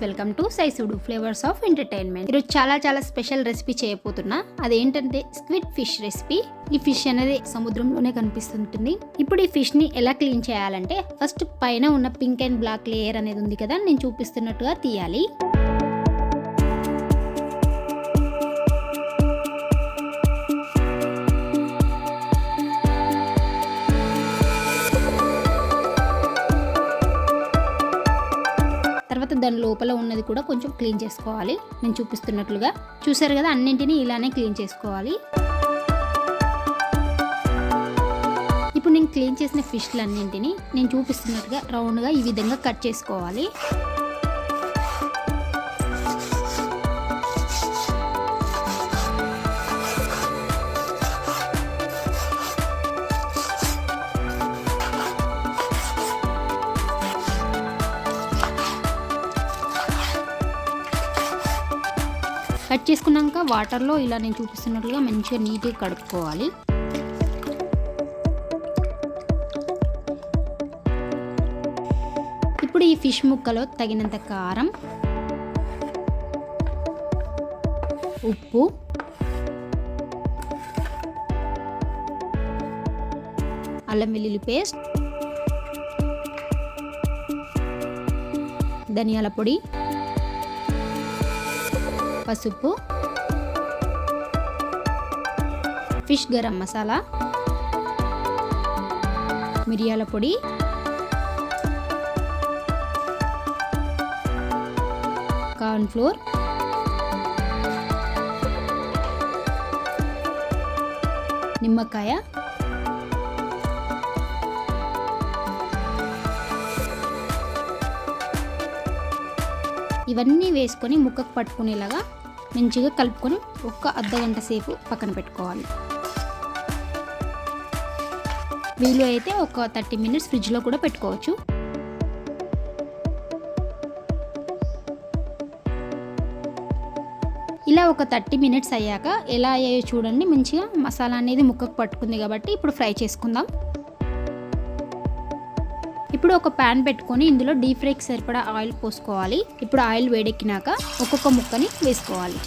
Welcome to సైసుడు flavours of entertainment. ఈరోజు చాలా స్పెషల్ రెసిపీ చేయబోతున్నా. అదేంటంటే స్క్విడ్ ఫిష్ రెసిపీ. ఈ ఫిష్ అనేది సముద్రంలోనే కనిపిస్తుంటుంది. ఇప్పుడు ఈ ఫిష్ ని ఎలా క్లీన్ చేయాలంటే ఫస్ట్ పైన ఉన్న పింక్ అండ్ బ్లాక్ లేయర్ అనేది ఉంది కదా, నేను చూపిస్తున్నట్టుగా తీయాలి. తర్వాత దాని లోపల ఉన్నది కూడా కొంచెం క్లీన్ చేసుకోవాలి. నేను చూపిస్తున్నట్లుగా చూసారు కదా, అన్నింటినీ ఇలానే క్లీన్ చేసుకోవాలి. ఇప్పుడు నేను క్లీన్ చేసిన ఫిష్లు అన్నింటినీ నేను చూపిస్తున్నట్టుగా రౌండ్గా ఈ విధంగా కట్ చేసుకోవాలి. కట్ చేసుకున్నాక వాటర్లో ఇలా నేను చూపిస్తున్నట్లుగా మంచిగా నీట్గా కడుక్కోవాలి. ఇప్పుడు ఈ ఫిష్ ముక్కలో తగినంత కారం, ఉప్పు, అల్లం వెల్లుల్లి పేస్ట్, ధనియాల పొడి, పసుపు, ఫిష్ గరం మసాలా, మిరియాల పొడి, కార్న్ ఫ్లోర్, నిమ్మకాయ, ఇవన్నీ వేసుకొని ముక్కకు పట్టుకునేలాగా మంచిగా కలుపుకొని ఒక అర్ధగంట సేపు పక్కన పెట్టుకోవాలి. వీలు అయితే ఒక 30 minutes ఫ్రిడ్జ్లో కూడా పెట్టుకోవచ్చు. ఇలా ఒక 30 minutes అయ్యాక ఎలా అయ్యాయో చూడండి. మంచిగా మసాలా అనేది ముక్కకు పట్టుకుంది కాబట్టి ఇప్పుడు ఫ్రై చేసుకుందాం. ఇప్పుడు ఒక ప్యాన్ పెట్టుకొని ఇందులో డీప్ ఫ్రైకి సరిపడా ఆయిల్ పోసుకోవాలి. ఇప్పుడు ఆయిల్ వేడెక్కినాక ఒక్కొక్క ముక్కని వేసుకోవాలి.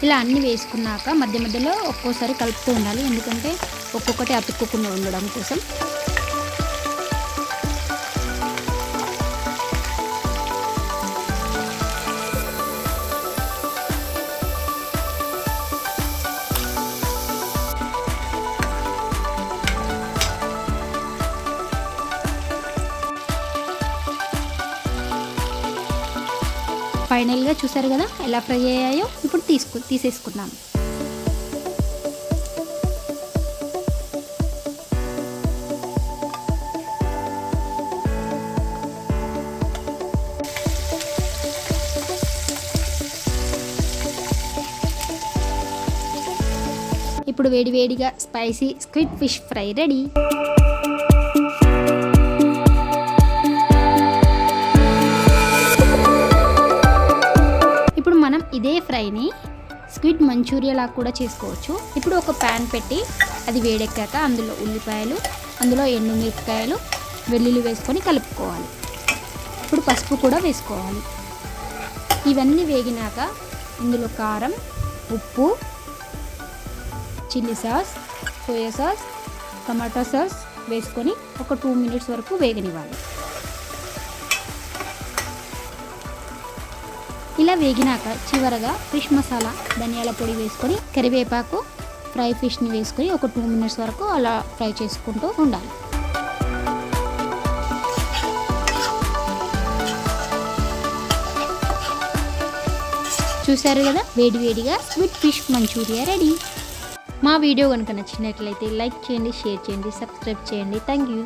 ఇలా అన్ని వేసుకున్నాక మధ్య మధ్యలో ఒక్కోసారి కలుపుతూ ఉండాలి, ఎందుకంటే ఒక్కొక్కటి అతుక్కోకుండా ఉండడం కోసం. ఫైనల్గా చూసారు కదా ఎలా ఫ్రై అయ్యాయో. ఇప్పుడు తీసేసుకున్నాం. ఇప్పుడు వేడివేడిగా spicy squid fish fry ready. మనం ఇదే ఫ్రైని స్క్విడ్ మంచూరియాలా కూడా చేసుకోవచ్చు. ఇప్పుడు ఒక ప్యాన్ పెట్టి అది వేడెక్కాక అందులో ఉల్లిపాయలు, అందులో ఎండుమిరపకాయలు, వెల్లుల్లి వేసుకొని కలుపుకోవాలి. ఇప్పుడు పసుపు కూడా వేసుకోవాలి. ఇవన్నీ వేగినాక ఇందులో కారం, ఉప్పు, చిల్లీ సాస్, సోయా సాస్, టమాటా సాస్ వేసుకొని ఒక 2 minutes వరకు వేగనివ్వాలి. ఇలా వేగినాక చివరగా ఫిష్ మసాలా, ధనియాల పొడి వేసుకొని కరివేపాకు, ఫ్రై ఫిష్ని వేసుకొని ఒక 2 minutes వరకు అలా ఫ్రై చేసుకుంటూ ఉండాలి. చూసారు కదా, వేడివేడిగా స్క్విడ్ ఫిష్ మంచూరియా రెడీ. మా వీడియో కనుక నచ్చినట్లయితే లైక్ చేయండి, షేర్ చేయండి, సబ్స్క్రైబ్ చేయండి. Thank you.